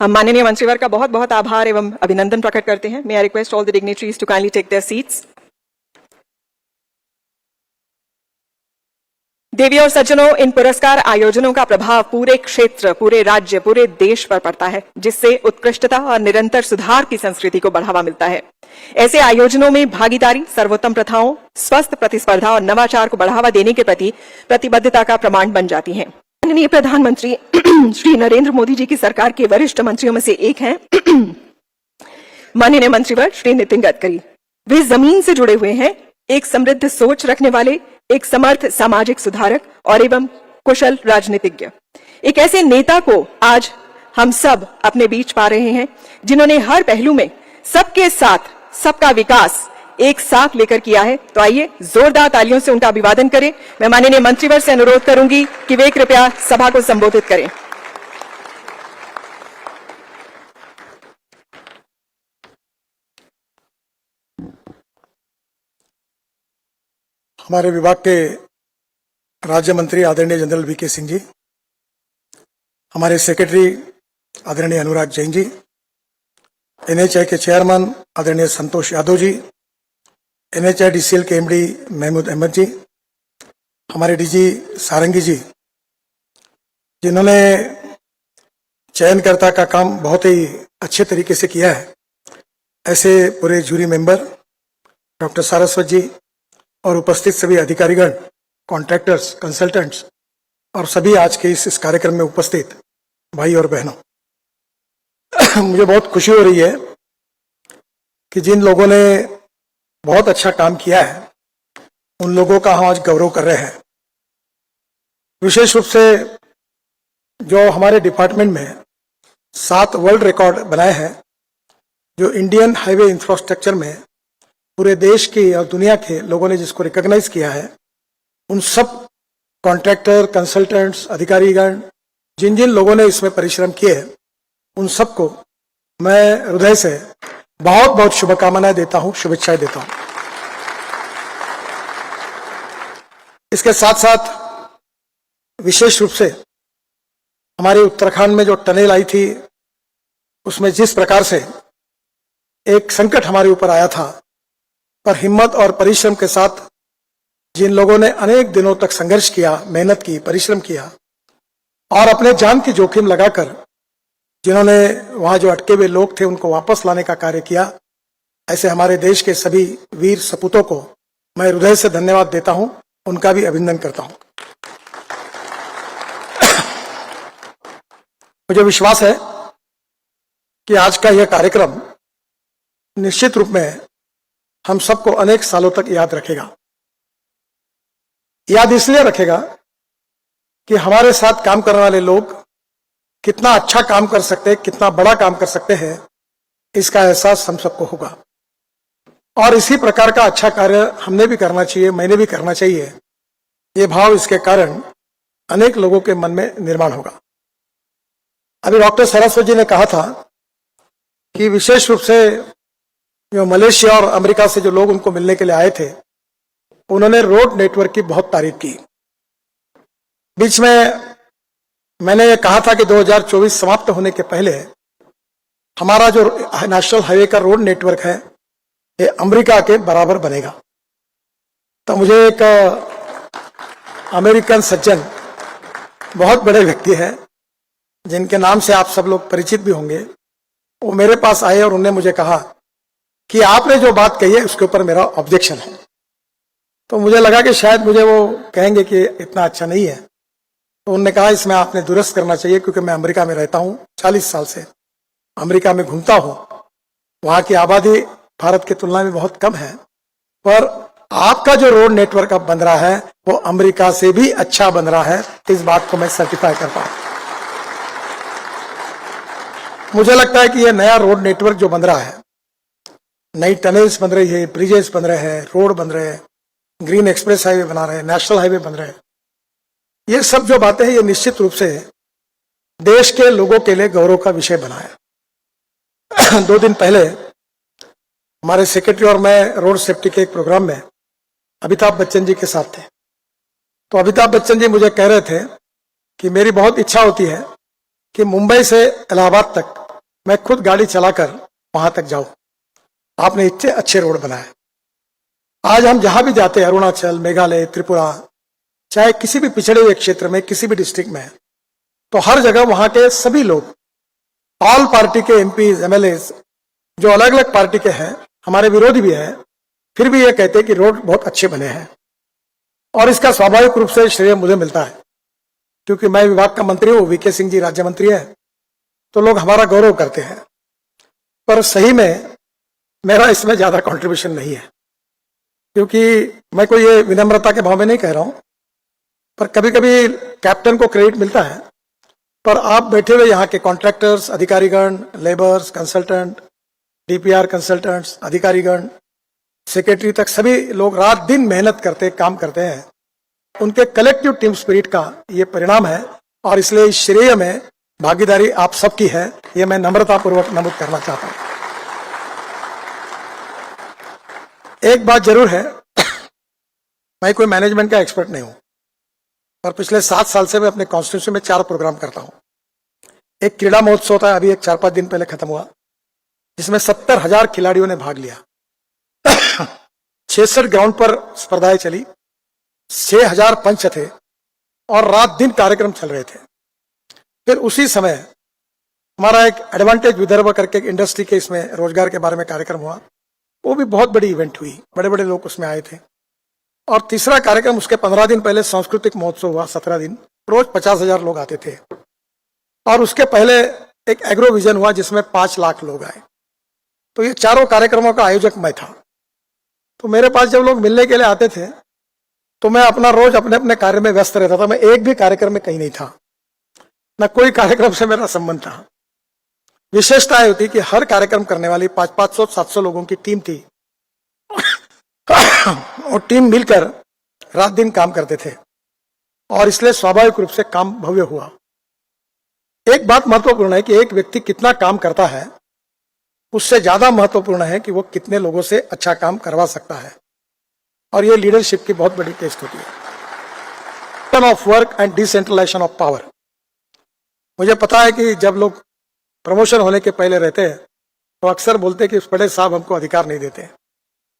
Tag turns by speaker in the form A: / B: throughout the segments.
A: हम माननीय मंत्रीवर का बहुत बहुत आभार एवं अभिनंदन प्रकट करते हैं। May I request all the dignitaries to kindly take their seats. देवी और सज्जनों, इन पुरस्कार आयोजनों का प्रभाव पूरे क्षेत्र, पूरे राज्य, पूरे देश पर पड़ता है, जिससे उत्कृष्टता और निरंतर सुधार की संस्कृति को बढ़ावा मिलता है। ऐसे आयोजनों में भागीदारी, सर्वोत्तम प्रथाओं, स्वस्थ प्रतिस्पर्धा और नवाचार को बढ़ावा देने के प्रति प्रतिबद्धता का प्रमाण बन जाती हैं। माननीय प्रधानमंत्री श्री नरेंद्र मोदी जी की सरकार के वरिष्ठ मंत्रियों में से एक हैं माननीय मंत्रीवर श्री नितिन गडकरी। वे जमीन से जुड़े हुए हैं, एक समृद्ध सोच रखने वाले, एक समर्थ सामाजिक सुधारक और एवं कुशल राजनीतिज्ञ। एक ऐसे नेता को आज हम सब अपने बीच पा रहे हैं, जिन्होंने हर पहलू में सबके साथ सबका विकास एक साथ लेकर किया है। तो आइए जोरदार तालियों से उनका अभिवादन करें। मैं माननीय मंत्रीवर से अनुरोध करूंगी कि वे कृपया सभा को संबोधित करें।
B: हमारे विभाग के राज्य मंत्री आदरणीय जनरल वीके सिंह जी, हमारे सेक्रेटरी आदरणीय अनुराग जैन जी, एनएचआई के चेयरमैन आदरणीय संतोष यादव जी, NHIDCL के MD महमूद अहमद जी, हमारे DG सारंगी जी, जिन्होंने चयनकर्ता का काम बहुत ही अच्छे तरीके से किया है, ऐसे पूरे जूरी मेंबर डॉक्टर सारस्वत जी और उपस्थित सभी अधिकारीगण, कॉन्ट्रैक्टर्स, कंसल्टेंट्स और सभी आज के इस कार्यक्रम में उपस्थित भाई और बहनों, मुझे बहुत खुशी हो रही है कि जिन लोगों ने बहुत अच्छा काम किया है, उन लोगों का हम आज गौरव कर रहे हैं। विशेष रूप से जो हमारे डिपार्टमेंट में 7 वर्ल्ड रिकॉर्ड बनाए हैं, जो इंडियन हाईवे इंफ्रास्ट्रक्चर में पूरे देश की और दुनिया के लोगों ने जिसको रिकॉग्नाइज किया है, उन सब कॉन्ट्रैक्टर, कंसल्टेंट्स, अधिकारीगण, जिन जिन लोगों ने इसमें परिश्रम किए, उन सबको मैं हृदय से बहुत बहुत शुभकामनाएं देता हूं, शुभेच्छाएं देता हूं। इसके साथ साथ विशेष रूप से हमारे उत्तराखंड में जो टनल आई थी, उसमें जिस प्रकार से एक संकट हमारे ऊपर आया था, पर हिम्मत और परिश्रम के साथ जिन लोगों ने अनेक दिनों तक संघर्ष किया, मेहनत की, परिश्रम किया और अपने जान की जोखिम लगाकर जिन्होंने वहां जो अटके हुए लोग थे उनको वापस लाने का कार्य किया, ऐसे हमारे देश के सभी वीर सपूतों को मैं हृदय से धन्यवाद देता हूं, उनका भी अभिनंदन करता हूं। मुझे विश्वास है कि आज का यह कार्यक्रम निश्चित रूप में हम सबको अनेक सालों तक याद रखेगा। याद इसलिए रखेगा कि हमारे साथ काम करने वाले लोग कितना अच्छा काम कर सकते हैं, कितना बड़ा काम कर सकते हैं, इसका एहसास हम सबको होगा। और इसी प्रकार का अच्छा कार्य हमने भी करना चाहिए, मैंने भी करना चाहिए, ये भाव इसके कारण अनेक लोगों के मन में निर्माण होगा। अभी डॉक्टर सरस्वत जी ने कहा था कि विशेष रूप से जो मलेशिया और अमेरिका से जो लोग उनको मिलने के लिए आए थे, उन्होंने रोड नेटवर्क की बहुत तारीफ की। बीच में मैंने ये कहा था कि 2024 समाप्त होने के पहले हमारा जो नेशनल हाईवे का रोड नेटवर्क है, ये अमेरिका के बराबर बनेगा। तो मुझे एक अमेरिकन सज्जन, बहुत बड़े व्यक्ति हैं, जिनके नाम से आप सब लोग परिचित भी होंगे, वो मेरे पास आए और उन्होंने मुझे कहा कि आपने जो बात कही है उसके ऊपर मेरा ऑब्जेक्शन है। तो मुझे लगा कि शायद मुझे वो कहेंगे कि इतना अच्छा नहीं है, तो उन्होंने कहा इसमें आपने दुरुस्त करना चाहिए, क्योंकि मैं अमेरिका में रहता हूं, 40 साल से अमेरिका में घूमता हूं, वहां की आबादी भारत की तुलना में बहुत कम है, पर आपका जो रोड नेटवर्क अब बन रहा है वो अमेरिका से भी अच्छा बन रहा है। इस बात को मैं सर्टिफाई करता हूं। मुझे लगता है कि ये नया रोड नेटवर्क जो बन रहा है, नई टनल्स बन रही है, ब्रिजेस बन रहे हैं, रोड बन रहे हैं, ग्रीन एक्सप्रेस हाईवे बना रहे हैं, नेशनल हाईवे बन रहे हैं, ये सब जो बातें हैं, ये निश्चित रूप से देश के लोगों के लिए गौरव का विषय बना है। 2 दिन पहले हमारे सेक्रेटरी और मैं रोड सेफ्टी के एक प्रोग्राम में अमिताभ बच्चन जी के साथ थे। तो अमिताभ बच्चन जी मुझे कह रहे थे कि मेरी बहुत इच्छा होती है कि मुंबई से इलाहाबाद तक मैं खुद गाड़ी चलाकर वहां तक जाऊं। आपने इतने अच्छे रोड बनाए। आज हम जहां भी जाते हैं, अरुणाचल, मेघालय, त्रिपुरा, चाहे किसी भी पिछड़े हुए क्षेत्र में, किसी भी डिस्ट्रिक्ट में, तो हर जगह वहां के सभी लोग, ऑल पार्टी के एमपी, एमएलए, जो अलग अलग पार्टी के हैं, हमारे विरोधी भी हैं, फिर भी ये कहते हैं कि रोड बहुत अच्छे बने हैं। और इसका स्वाभाविक रूप से श्रेय मुझे मिलता है, क्योंकि मैं विभाग का मंत्री हूं, वीके सिंह जी राज्य मंत्री है, तो लोग हमारा गौरव करते हैं। पर सही में मेरा इसमें ज्यादा कंट्रीब्यूशन नहीं है, क्योंकि मैं कोई ये विनम्रता के भाव में नहीं कह रहा हूं, पर कभी कभी कैप्टन को क्रेडिट मिलता है, पर आप बैठे हुए यहाँ के कॉन्ट्रैक्टर्स, अधिकारीगण, लेबर्स, कंसल्टेंट, डीपीआर कंसल्टेंट्स, अधिकारीगण, सेक्रेटरी तक सभी लोग रात दिन मेहनत करते, काम करते हैं। उनके कलेक्टिव टीम स्पिरिट का ये परिणाम है, और इसलिए इस श्रेय में भागीदारी आप सबकी है, ये मैं नम्रतापूर्वक नमूद करना चाहता हूं। एक बात जरूर है, मैं कोई मैनेजमेंट का एक्सपर्ट नहीं हूं, और पिछले 7 साल से मैं अपने कॉन्स्टिट्यूंसी में 4 प्रोग्राम करता हूं। एक क्रीड़ा महोत्सव होता है, अभी एक 4-5 दिन पहले खत्म हुआ, जिसमें 70,000 खिलाड़ियों ने भाग लिया। 66 ग्राउंड पर स्पर्धाएं चली, 6,000 पंच थे, और रात दिन कार्यक्रम चल रहे थे। फिर उसी समय हमारा एक एडवांटेज विदर्भ करके एक इंडस्ट्री के इसमें रोजगार के बारे में कार्यक्रम हुआ, वो भी बहुत बड़ी इवेंट हुई, बड़े बड़े लोग उसमें आए थे। और तीसरा कार्यक्रम उसके 15 दिन पहले सांस्कृतिक महोत्सव हुआ, 17 दिन, रोज 50,000 लोग आते थे। और उसके पहले एक एग्रो विजन हुआ, जिसमें 5 लाख लोग आए। तो ये चारों कार्यक्रमों का आयोजक मैं था। तो मेरे पास जब लोग मिलने के लिए आते थे, तो मैं अपना रोज अपने अपने कार्य में व्यस्त रहता था। मैं एक भी कार्यक्रम में कहीं नहीं था, न कोई कार्यक्रम से मेरा संबंध था। विशेषता ये होती कि हर कार्यक्रम करने वाली 500-700 लोगों की टीम थी, और टीम मिलकर रात दिन काम करते थे, और इसलिए स्वाभाविक रूप से काम भव्य हुआ। एक बात महत्वपूर्ण है कि एक व्यक्ति कितना काम करता है, उससे ज्यादा महत्वपूर्ण है कि वो कितने लोगों से अच्छा काम करवा सकता है, और ये लीडरशिप की बहुत बड़ी टेस्ट होती है। Of work and decentralisation of power. मुझे पता है कि जब लोग प्रमोशन होने के पहले रहते हैं, तो अक्सर बोलते हैं कि बड़े साहब हमको अधिकार नहीं देते,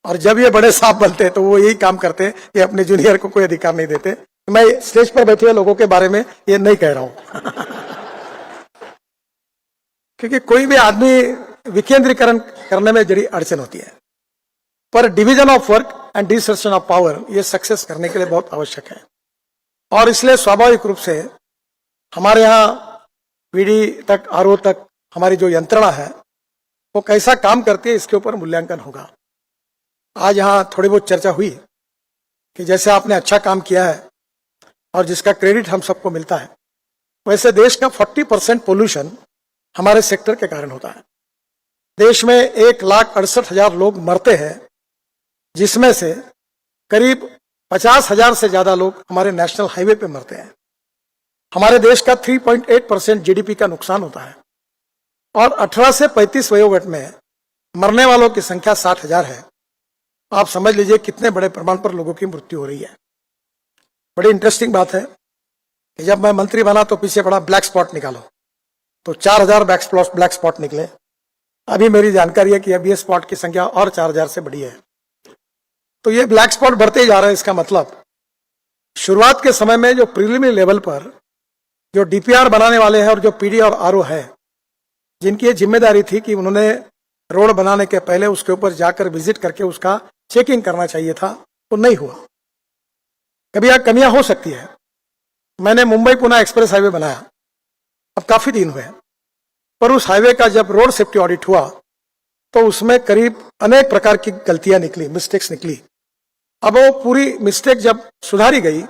B: और जब ये बड़े साहब बनते हैं तो वो यही काम करते हैं कि अपने जूनियर को कोई अधिकार नहीं देते। मैं स्टेज पर बैठे हुए लोगों के बारे में ये नहीं कह रहा हूं क्योंकि कोई भी आदमी विकेंद्रीकरण करने में जड़ी अड़चन होती है, पर division of work and distribution of power ये सक्सेस करने के लिए बहुत आवश्यक है। और इसलिए स्वाभाविक रूप से हमारे यहाँ पीढ़ी तक, आरओ तक हमारी जो यंत्रणा है वो कैसा काम करती है, इसके ऊपर मूल्यांकन होगा। आज यहाँ थोड़ी बहुत चर्चा हुई कि जैसे आपने अच्छा काम किया है और जिसका क्रेडिट हम सबको मिलता है, वैसे देश का 40% पोल्यूशन हमारे सेक्टर के कारण होता है। देश में 1,68,000 लोग मरते हैं, जिसमें से करीब 50,000 से ज्यादा लोग हमारे नेशनल हाईवे पे मरते हैं। हमारे देश का 3.8% जीडीपी का नुकसान होता है, और 18 से 35 वयोवर्ग में मरने वालों की संख्या 60,000 है। आप समझ लीजिए कितने बड़े प्रमाण पर लोगों की मृत्यु हो रही है। बड़ी इंटरेस्टिंग बात है कि जब मैं मंत्री बना तो पीछे बड़ा ब्लैक स्पॉट निकालो, तो 4,000 ब्लैक स्पॉट निकले। अभी मेरी जानकारी है कि अब ये स्पॉट की संख्या और 4,000 से बढ़ी है। तो ये ब्लैक स्पॉट बढ़ते ही जा रहे हैं। इसका मतलब शुरुआत के समय में जो प्रीलिमिनरी लेवल पर जो डीपीआर बनाने वाले हैं और जो पीडी और आरओ है, जिनकी ये जिम्मेदारी थी कि उन्होंने रोड बनाने के पहले उसके ऊपर जाकर विजिट करके उसका चेकिंग करना चाहिए था, तो नहीं हुआ। कभी यहाँ कमियां हो सकती है। मैंने मुंबई पुणे एक्सप्रेस हाईवे बनाया, अब काफी दिन हुए, पर उस हाईवे का जब रोड सेफ्टी ऑडिट हुआ तो उसमें करीब अनेक प्रकार की गलतियां निकली, मिस्टेक्स निकली। अब वो पूरी मिस्टेक जब सुधारी गई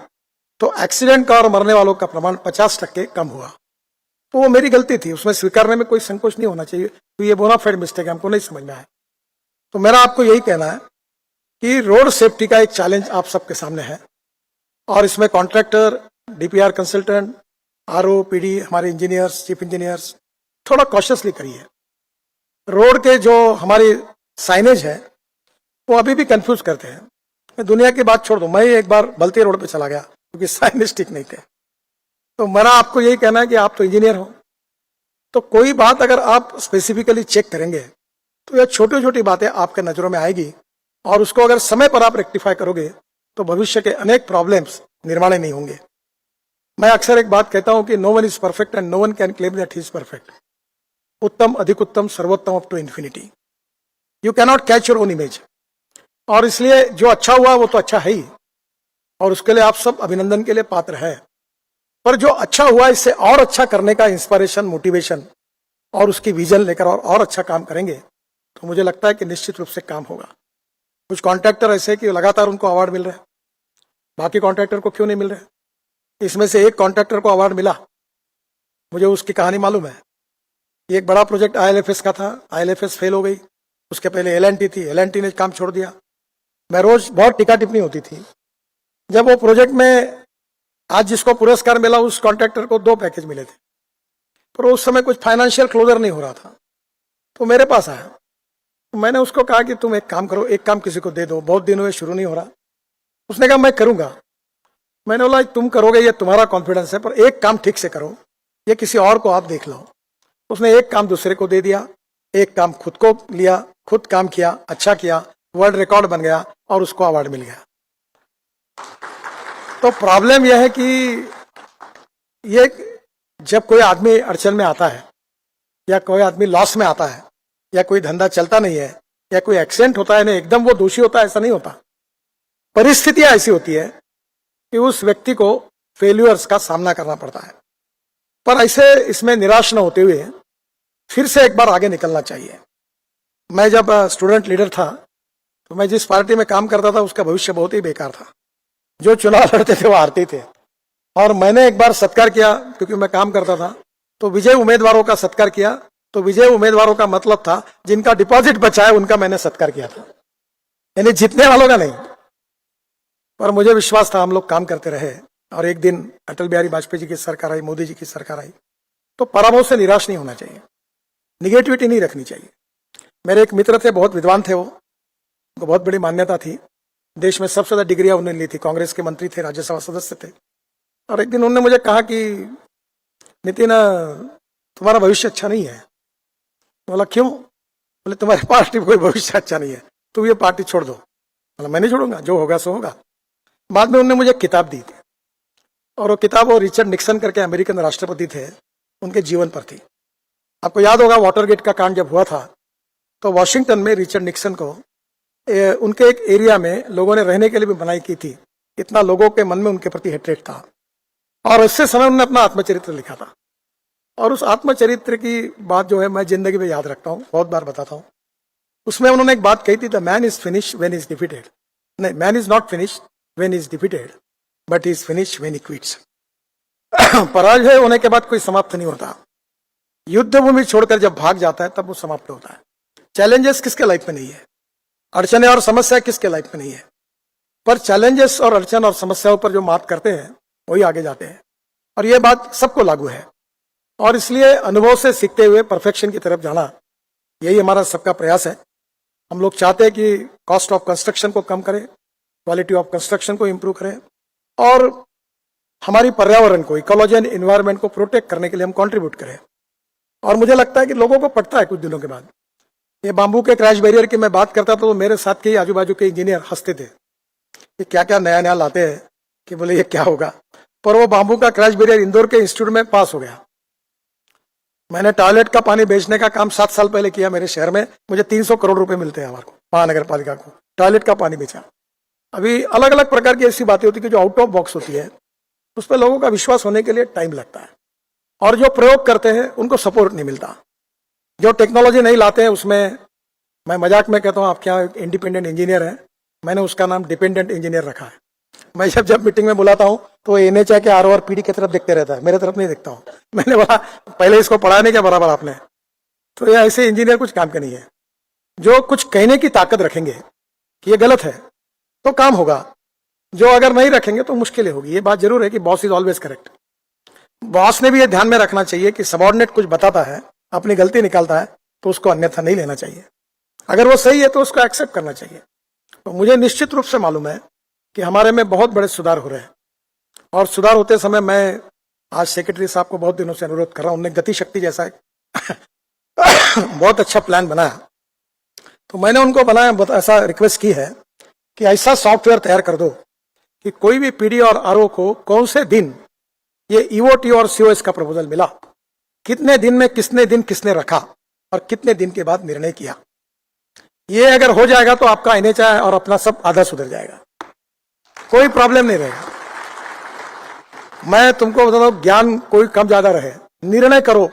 B: तो एक्सीडेंट का और मरने वालों का प्रमाण 50% कम हुआ। तो वो मेरी गलती थी, उसमें स्वीकारने में कोई संकोच नहीं होना चाहिए। तो ये बोनाफाइड मिस्टेक हमको नहीं समझ में आया। तो मेरा आपको यही कहना है कि रोड सेफ्टी का एक चैलेंज आप सबके सामने है, और इसमें contractor, DPR consultant, RO, PD, हमारे इंजीनियर्स, चीफ इंजीनियर्स थोड़ा कॉशियसली करिए। रोड के जो हमारी साइनेज है वो अभी भी कंफ्यूज करते हैं। मैं दुनिया की बात छोड़ दूं, मैं एक बार बलती रोड पे चला गया क्योंकि साइनेज ठीक नहीं थे। तो मेरा आपको यही कहना है कि आप तो इंजीनियर हो, तो कोई बात अगर आप स्पेसिफिकली चेक करेंगे तो यह छोटी छोटी बातें आपके नजरों में आएगी, और उसको अगर समय पर आप रेक्टिफाई करोगे तो भविष्य के अनेक प्रॉब्लम्स निर्माण नहीं होंगे। मैं अक्सर एक बात कहता हूं कि no one is perfect and no one can claim that he is perfect. उत्तम, अधिक उत्तम, सर्वोत्तम up to infinity. You cannot catch your own image. और इसलिए जो अच्छा हुआ वो तो अच्छा है ही, और उसके लिए आप सब अभिनंदन के लिए पात्र है। पर जो अच्छा हुआ इससे और अच्छा करने का इंस्पिरेशन, मोटिवेशन और उसकी विजन लेकर और अच्छा काम करेंगे तो मुझे लगता है कि निश्चित रूप से काम होगा। कुछ कॉन्ट्रैक्टर ऐसे कि लगातार उनको अवार्ड मिल रहे हैं, बाकी कॉन्ट्रैक्टर को क्यों नहीं मिल रहे? इसमें से एक कॉन्ट्रैक्टर को अवार्ड मिला, मुझे उसकी कहानी मालूम है। एक बड़ा प्रोजेक्ट IL&FS का था, IL&FS फेल हो गई। उसके पहले L&T थी, L&T ने काम छोड़ दिया। मैं रोज बहुत टिका टिप्पणी होती थी। जब वो प्रोजेक्ट में आज जिसको पुरस्कार मिला उस कॉन्ट्रैक्टर को 2 पैकेज मिले थे, पर उस समय कुछ फाइनेंशियल क्लोजर नहीं हो रहा था, तो मेरे पास आया। तो मैंने उसको कहा कि तुम एक काम करो, एक काम किसी को दे दो, बहुत दिन हुए शुरू नहीं हो रहा। उसने कहा मैं करूंगा। मैंने बोला तुम करोगे ये तुम्हारा कॉन्फिडेंस है, पर एक काम ठीक से करो, ये किसी और को आप देख लो। उसने एक काम दूसरे को दे दिया, एक काम खुद को लिया, खुद काम किया, अच्छा किया, वर्ल्ड रिकॉर्ड बन गया और उसको अवार्ड मिल गया। तो प्रॉब्लम यह है कि ये जब कोई आदमी अड़चन में आता है, या कोई आदमी लॉस में आता है, या कोई धंधा चलता नहीं है, या कोई एक्सीडेंट होता है, ना एकदम वो दोषी होता है, ऐसा नहीं होता। परिस्थितियां ऐसी होती है कि उस व्यक्ति को फेल्यूअर्स का सामना करना पड़ता है। पर ऐसे इसमें निराश न होते हुए फिर से एक बार आगे निकलना चाहिए। मैं जब स्टूडेंट लीडर था तो मैं जिस पार्टी में काम करता था उसका भविष्य बहुत ही बेकार था। जो चुनाव लड़ते थे वो हारते थे। और मैंने एक बार सत्कार किया, क्योंकि मैं काम करता था, तो विजय उम्मीदवारों का सत्कार किया। तो विजय उम्मीदवारों का मतलब था जिनका डिपॉजिट बचा है उनका मैंने सत्कार किया था, यानी जीतने वालों का नहीं। पर मुझे विश्वास था हम लोग काम करते रहे, और एक दिन अटल बिहारी वाजपेयी जी की सरकार आई, मोदी जी की सरकार आई। तो पराभव से निराश नहीं होना चाहिए, निगेटिविटी नहीं रखनी चाहिए। मेरे एक मित्र थे, बहुत विद्वान थे, वो उनको बहुत बड़ी मान्यता थी, देश में सबसे ज्यादा डिग्रियां उन्होंने ली थी, कांग्रेस के मंत्री थे, राज्यसभा सदस्य थे। और एक दिन उन्होंने मुझे कहा कि नितिन तुम्हारा भविष्य अच्छा नहीं है। बोला क्यों? बोले तुम्हारी पार्टी में कोई भविष्य अच्छा नहीं है, तुम ये पार्टी छोड़ दो। बोला मैं नहीं छोड़ूंगा, जो होगा सो होगा। बाद में उन्होंने मुझे किताब दी थी, और वो किताब वो रिचर्ड निक्सन करके अमेरिकन राष्ट्रपति थे, उनके जीवन पर थी। आपको याद होगा वाटरगेट का कांड जब हुआ था तो वॉशिंगटन में रिचर्ड निक्सन को उनके एक एरिया में लोगों ने रहने के लिए भी मनाही की थी, इतना लोगों के मन में उनके प्रति हेट्रेट था। और उससे समय उन्होंने अपना आत्मचरित्र लिखा था, और उस आत्मचरित्र की बात जो है मैं जिंदगी में याद रखता हूँ, बहुत बार बताता हूँ। उसमें उन्होंने एक बात कही थी, the man is finish when is defeated. नहीं, man is not finish when is defeated, but is finish when he quits. पराजय होने के बाद कोई समाप्त नहीं होता, युद्ध भूमि छोड़कर जब भाग जाता है तब वो समाप्त होता है। चैलेंजेस किसके लाइफ में नहीं है, अड़चने और समस्या किसके लाइफ में नहीं है, पर चैलेंजेस और अड़चन और समस्याओं पर जो मात करते हैं वही आगे जाते हैं। और ये बात सबको लागू है, और इसलिए अनुभव से सीखते हुए परफेक्शन की तरफ जाना, यही हमारा सबका प्रयास है। हम लोग चाहते हैं कि कॉस्ट ऑफ कंस्ट्रक्शन को कम करें, क्वालिटी ऑफ कंस्ट्रक्शन को इंप्रूव करें, और हमारी पर्यावरण को, इकोलॉजी एंड एनवायरनमेंट को प्रोटेक्ट करने के लिए हम कंट्रीब्यूट करें। और मुझे लगता है कि लोगों को पड़ता है कुछ दिनों के बाद। ये बांबू के क्रैश बैरियर की मैं बात करता तो मेरे साथ के आजू बाजू के इंजीनियर हंसते थे कि क्या क्या नया नया लाते हैं, कि बोले ये क्या होगा। पर वो बांबू का क्रैश बैरियर इंदौर के इंस्टीट्यूट में पास हो गया। मैंने टॉयलेट का पानी बेचने का काम 7 साल पहले किया मेरे शहर में, मुझे 300 करोड़ रुपए मिलते हैं हमारे को, महानगर पालिका को, टॉयलेट का पानी बेचा। अभी अलग अलग प्रकार की ऐसी बातें होती है कि जो आउट ऑफ बॉक्स होती है, उस पर लोगों का विश्वास होने के लिए टाइम लगता है, और जो प्रयोग करते हैं उनको सपोर्ट नहीं मिलता। जो टेक्नोलॉजी नहीं लाते हैं उसमें मैं मजाक में कहता हूँ आपके यहाँ इंडिपेंडेंट इंजीनियर है, मैंने उसका नाम डिपेंडेंट इंजीनियर रखा है। मैं जब मीटिंग में बुलाता हूँ तो NHI के RORPD की तरफ देखते रहता है, मेरे तरफ नहीं देखता हूँ। मैंने बोला पहले इसको पढ़ाने के बराबर आपने, तो ये ऐसे इंजीनियर कुछ काम के नहीं है। जो कुछ कहने की ताकत रखेंगे कि ये गलत है तो काम होगा, जो अगर नहीं रखेंगे तो मुश्किलें होगी। ये बात जरूर है कि boss is always correct. Boss ने भी ये ध्यान में रखना चाहिए कि सबऑर्डिनेट कुछ बताता है, अपनी गलती निकालता है, तो उसको अन्यथा नहीं लेना चाहिए। अगर वो सही है तो उसको एक्सेप्ट करना चाहिए। तो मुझे निश्चित रूप से मालूम है कि हमारे में बहुत बड़े सुधार हो रहे हैं, और सुधार होते समय मैं आज सेक्रेटरी साहब को बहुत दिनों से अनुरोध कर रहा हूं, उन्होंने गति शक्ति जैसा बहुत अच्छा प्लान बनाया। तो मैंने उनको ऐसा रिक्वेस्ट की है कि ऐसा सॉफ्टवेयर तैयार कर दो कि कोई भी पीडी और आरओ को कौन से दिन ये ईओटी और सीओएस का प्रपोजल मिला, कितने दिन में किसने रखा और कितने दिन के बाद निर्णय किया। ये अगर हो जाएगा तो आपका एनएचआई और अपना सब आधा सुधर जाएगा, कोई प्रॉब्लम नहीं रहेगा। मैं तुमको बता दूं, ज्ञान कोई कम ज्यादा रहे, निर्णय करो,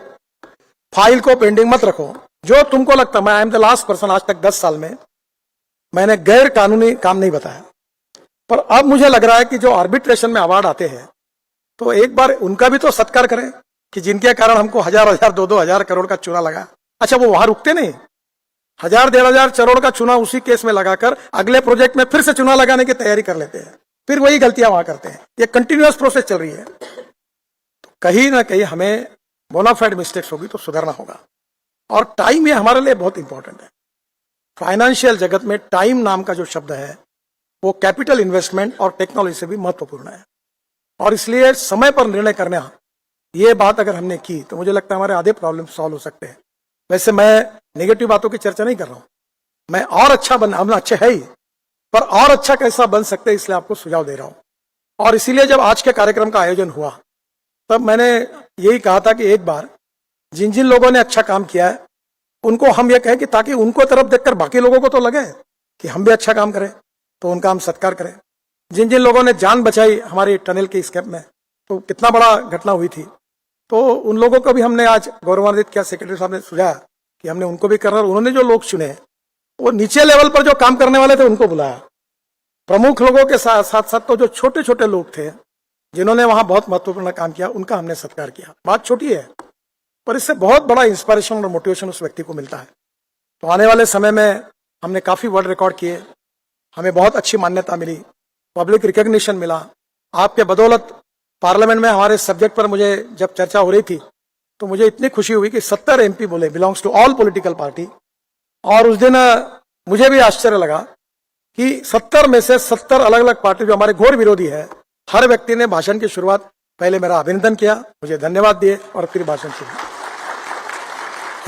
B: फाइल को पेंडिंग मत रखो। जो तुमको लगता, मैं I am the last person, आज तक 10 साल में मैंने गैर कानूनी काम नहीं बताया, पर अब मुझे लग रहा है कि जो आर्बिट्रेशन में अवार्ड आते हैं तो एक बार उनका भी तो सत्कार करें कि जिनके कारण हमको 1000 2 हजार करोड़ का चूना लगा। अच्छा, वो वहां रुकते नहीं, 1000 करोड़ का चूना उसी केस में लगाकर अगले प्रोजेक्ट में फिर से चूना लगाने की तैयारी कर लेते हैं, फिर वही गलतियां वहां करते हैं। ये कंटिन्यूअस प्रोसेस चल रही है। तो कहीं ना कहीं हमें बोनाफाइड मिस्टेक्स होगी तो सुधरना होगा, और टाइम ये हमारे लिए बहुत इंपॉर्टेंट है। फाइनेंशियल जगत में टाइम नाम का जो शब्द है वो कैपिटल इन्वेस्टमेंट और टेक्नोलॉजी से भी महत्वपूर्ण है, और इसलिए समय पर निर्णय करना, ये बात अगर हमने की तो मुझे लगता है हमारे आधे प्रॉब्लम सॉल्व हो सकते हैं। वैसे मैं नेगेटिव बातों की चर्चा नहीं कर रहा हूं, मैं और अच्छा बनना, हम अच्छे है ही, पर और अच्छा कैसा बन सकते हैं इसलिए आपको सुझाव दे रहा हूं। और इसीलिए जब आज के कार्यक्रम का आयोजन हुआ तब मैंने यही कहा था कि एक बार जिन जिन लोगों ने अच्छा काम किया है उनको हम ये कहें कि ताकि उनको तरफ देखकर बाकी लोगों को तो लगे कि हम भी अच्छा काम करें, तो उनका हम सत्कार करें। जिन जिन लोगों ने जान बचाई हमारी टनल के स्केप में, तो कितना बड़ा घटना हुई थी, तो उन लोगों को भी हमने आज गौरवान्वित किया। सेक्रेटरी साहब ने सुझाया कि हमने उनको भी करना, उन्होंने जो लोग चुने वो नीचे लेवल पर जो काम करने वाले थे उनको बुलाया। प्रमुख लोगों के साथ साथ तो जो छोटे छोटे लोग थे जिन्होंने वहां बहुत महत्वपूर्ण काम किया, उनका हमने सत्कार किया। बात छोटी है पर इससे बहुत बड़ा इंस्पिरेशन और मोटिवेशन उस व्यक्ति को मिलता है। तो आने वाले समय में हमने काफी वर्ल्ड रिकॉर्ड किए, हमें बहुत अच्छी मान्यता मिली, पब्लिक रिकॉग्निशन मिला। आपके बदौलत पार्लियामेंट में हमारे सब्जेक्ट पर मुझे जब चर्चा हो रही थी तो मुझे इतनी खुशी हुई कि 70 एमपी बोले belongs to all political party, और उस दिन मुझे भी आश्चर्य लगा कि 70 में से 70 अलग अलग पार्टी जो हमारे घोर विरोधी है, हर व्यक्ति ने भाषण की शुरुआत पहले मेरा अभिनंदन किया, मुझे धन्यवाद दिए और फिर भाषण शुरू।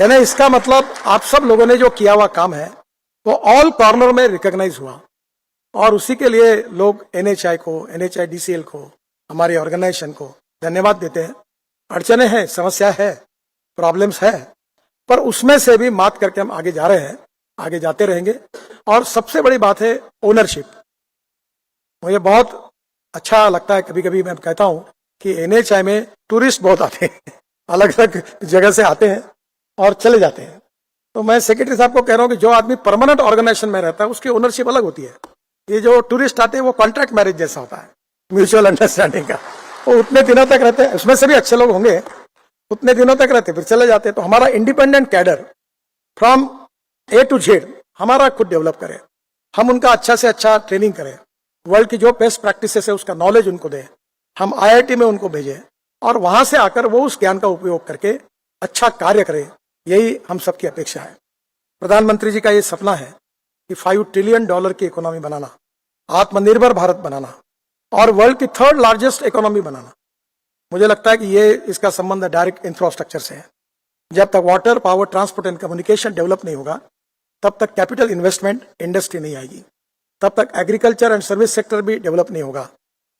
B: यानी इसका मतलब आप सब लोगों ने जो किया हुआ काम है वो ऑल कॉर्नर में रिकॉग्नाइज हुआ, और उसी के लिए लोग एनएचआई को, एनएचआईडीसीएल को, हमारी ऑर्गेनाइजेशन को धन्यवाद देते हैं। अड़चने हैं, समस्या है, प्रॉब्लम्स है, पर उसमें से भी मात करके हम आगे जा रहे हैं, आगे जाते रहेंगे। और सबसे बड़ी बात है ओनरशिप। मुझे बहुत अच्छा लगता है, कभी कभी मैं कहता हूं कि एनएचआई में टूरिस्ट बहुत आते हैं, अलग अलग जगह से आते हैं और चले जाते हैं। तो मैं सेक्रेटरी साहब को कह रहा हूं कि जो आदमी परमानेंट ऑर्गेनाइजेशन में रहता है उसकी ओनरशिप अलग होती है। ये जो टूरिस्ट आते हैं वो कॉन्ट्रैक्ट मैरिज जैसा होता है, म्यूचुअल अंडरस्टैंडिंग का। वो उतने दिनों तक रहते हैं, उसमें से भी अच्छे लोग होंगे, उतने दिनों तक रहते फिर चले जाते हैं। तो हमारा independent cadre from A to Z हमारा खुद डेवलप करें, हम उनका अच्छा से अच्छा ट्रेनिंग करें, वर्ल्ड की जो बेस्ट प्रैक्टिसेस है उसका नॉलेज उनको दें, हम आईआईटी में उनको भेजें और वहां से आकर वो उस ज्ञान का उपयोग करके अच्छा कार्य करें। यही हम सबकी अपेक्षा है। प्रधानमंत्री जी का ये सपना है कि $5 ट्रिलियन की इकोनॉमी बनाना, आत्मनिर्भर भारत बनाना और वर्ल्ड की 3rd लार्जेस्ट इकोनॉमी बनाना। मुझे लगता है कि ये इसका संबंध डायरेक्ट इंफ्रास्ट्रक्चर से है। जब तक water, power, transport and communication develop नहीं होगा तब तक कैपिटल इन्वेस्टमेंट, इंडस्ट्री नहीं आएगी, तब तक एग्रीकल्चर एंड सर्विस सेक्टर भी डेवलप नहीं होगा,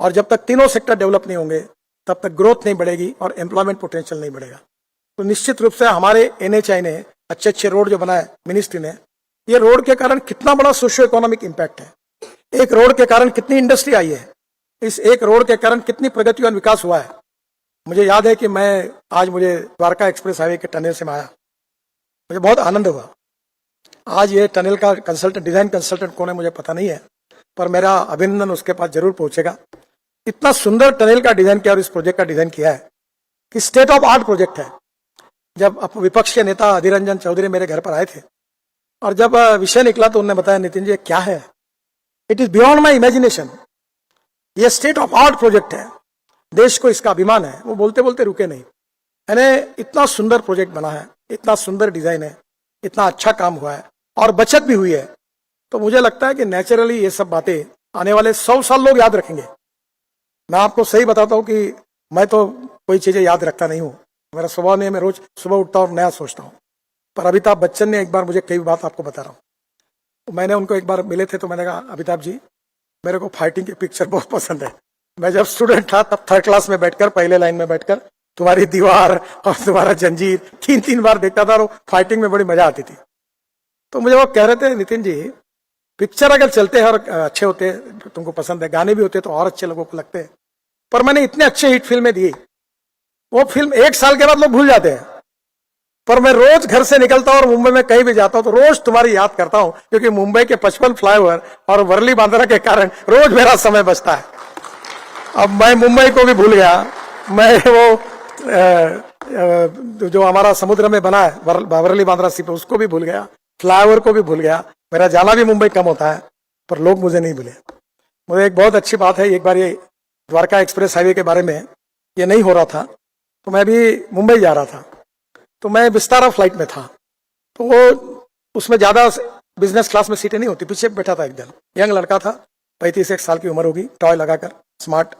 B: और जब तक तीनों सेक्टर डेवलप नहीं होंगे तब तक ग्रोथ नहीं बढ़ेगी और एम्प्लॉयमेंट पोटेंशियल नहीं बढ़ेगा। तो निश्चित रूप से हमारे एनएचआई ने अच्छे अच्छे रोड जो बनाए, मिनिस्ट्री ने, ये रोड के कारण कितना बड़ा सोशियो इकोनॉमिक इंपैक्ट है, एक रोड के कारण कितनी इंडस्ट्री आई है, इस एक रोड के कारण कितनी प्रगति और विकास हुआ है। मुझे याद है कि मैं आज मुझे द्वारका एक्सप्रेस हाईवे के टनल से मैं आया, मुझे बहुत आनंद हुआ। आज ये टनल का कंसल्टेंट, डिजाइन कंसल्टेंट कौन है मुझे पता नहीं है, पर मेरा अभिनंदन उसके पास जरूर पहुंचेगा। इतना सुंदर टनल का डिजाइन किया और इस प्रोजेक्ट का डिजाइन किया है कि स्टेट ऑफ आर्ट प्रोजेक्ट है। जब विपक्ष के नेता अधीर रंजन चौधरी मेरे घर पर आए थे और जब विषय निकला तो उन्होंने बताया, नितिन जी क्या है, it is beyond my imagination, ये स्टेट ऑफ आर्ट प्रोजेक्ट है, देश को इसका अभिमान है। वो बोलते बोलते रुके नहीं, यानी इतना सुंदर प्रोजेक्ट बना है, इतना सुंदर डिजाइन है, इतना अच्छा काम हुआ है और बचत भी हुई है। तो मुझे लगता है कि नेचुरली ये सब बातें आने वाले 100 साल लोग याद रखेंगे। मैं आपको सही बताता हूं कि मैं तो कोई चीजें याद रखता नहीं हूं, मेरा स्वभाव नहीं है, मैं रोज सुबह उठता हूँ और नया सोचता हूँ। पर अमिताभ बच्चन ने एक बार मुझे कई बात आपको बता रहा हूँ, मैंने उनको एक बार मिले थे तो मैंने कहा अमिताभ जी मेरे को फाइटिंग की पिक्चर बहुत पसंद है। मैं जब स्टूडेंट था तब थर्ड क्लास में बैठकर पहले लाइन में बैठकर तुम्हारी दीवार और तुम्हारा जंजीर 3-3 बार देखता था और फाइटिंग में बड़ी मजा आती थी। तो मुझे वो कह रहे थे नितिन जी पिक्चर अगर चलते हैं और अच्छे होते तुमको पसंद है, गाने भी होते तो और अच्छे लोगों को लगते हैं, पर मैंने इतने अच्छे हिट फिल्में दी, वो फिल्म 1 साल के बाद लोग भूल जाते हैं। पर मैं रोज घर से निकलता हूं और मुंबई में कहीं भी जाता हूं तो रोज तुम्हारी याद करता हूं, क्योंकि मुंबई के 55 फ्लाईओवर और वर्ली बांद्रा के कारण रोज मेरा समय बचता है। अब मैं मुंबई को भी भूल गया, मैं वो जो हमारा समुद्र में बना है वर्ली बांद्रा सी पे उसको भी भूल गया, फ्लाईओवर को भी भूल गया। मेरा जाना भी मुंबई कम होता है, पर लोग मुझे नहीं भूले। मुझे एक बहुत अच्छी बात है, एक बार ये द्वारका एक्सप्रेस हाईवे के बारे में ये नहीं हो रहा था तो मैं भी मुंबई जा रहा था, तो मैं विस्तारा फ्लाइट में था, तो वो उसमें ज्यादा बिजनेस क्लास में सीटें नहीं होती, पीछे बैठा था एक जन यंग लड़का था, 35 साल की उम्र होगी, टॉय लगाकर स्मार्ट।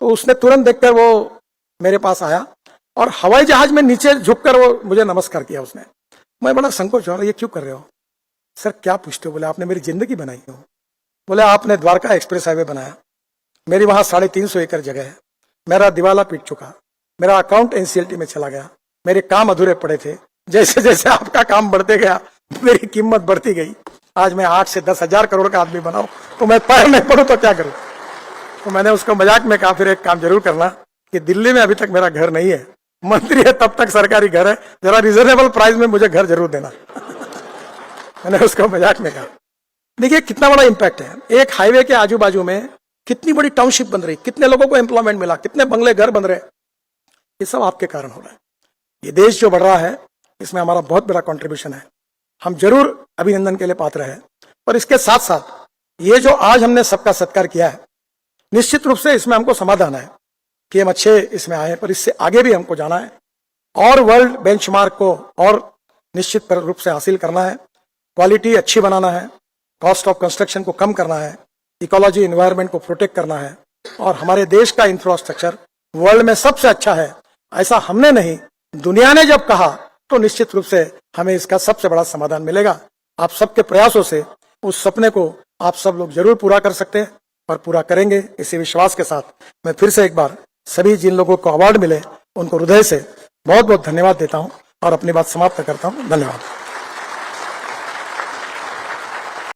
B: तो उसने तुरंत देखकर वो मेरे पास आया और हवाई जहाज में नीचे झुककर वो मुझे नमस्कार किया उसने। मैं बड़ा संकोच हो रहा, ये क्यों कर रहे हो सर, क्या पूछते हो? बोले आपने मेरी जिंदगी बनाई हो। बोले आपने द्वारका एक्सप्रेस हाईवे बनाया, मेरी वहां 350 एकड़ जगह है, मेरा दिवाला पीट चुका, मेरा अकाउंट एनसीएलटी में चला गया, मेरे काम अधूरे पड़े थे, जैसे जैसे आपका काम बढ़ते गया मेरी कीमत बढ़ती गई, आज मैं 8 से 10 हजार करोड़ का आदमी बनाऊं तो मैं पैर नहीं पड़ू तो क्या करूं। तो मैंने उसको मजाक में कहा फिर एक काम जरूर करना कि दिल्ली में अभी तक मेरा घर नहीं है, मंत्री है तब तक सरकारी घर है, जरा रिजनेबल प्राइस में मुझे घर जरूर देना। मैंने उसको मजाक में कहा। देखिए कितना बड़ा इंपैक्ट है, एक हाईवे के आजू बाजू में कितनी बड़ी टाउनशिप बन रही, कितने लोगों को एम्प्लॉयमेंट मिला, कितने बंगले घर बन रहे, ये सब आपके कारण हो रहा है। ये देश जो बढ़ रहा है इसमें हमारा बहुत बड़ा कंट्रीब्यूशन है, हम जरूर अभिनंदन के लिए पात्र है। पर इसके साथ साथ ये जो आज हमने सबका सत्कार किया है, निश्चित रूप से इसमें हमको समाधान है कि हम अच्छे इसमें आए, पर इससे आगे भी हमको जाना है और वर्ल्ड बेंचमार्क को और निश्चित रूप से हासिल करना है, क्वालिटी अच्छी बनाना है, कॉस्ट ऑफ कंस्ट्रक्शन को कम करना है, इकोलॉजी एनवायरनमेंट को प्रोटेक्ट करना है और हमारे देश का इंफ्रास्ट्रक्चर वर्ल्ड में सबसे अच्छा है, ऐसा हमने नहीं दुनिया ने जब कहा तो निश्चित रूप से हमें इसका सबसे बड़ा समाधान मिलेगा। आप सबके प्रयासों से उस सपने को आप सब लोग जरूर पूरा कर सकते हैं और पूरा करेंगे, इसी विश्वास के साथ मैं फिर से एक बार सभी जिन लोगों को अवार्ड मिले उनको हृदय से बहुत बहुत धन्यवाद देता हूं और अपनी बात समाप्त करता हूं। धन्यवाद।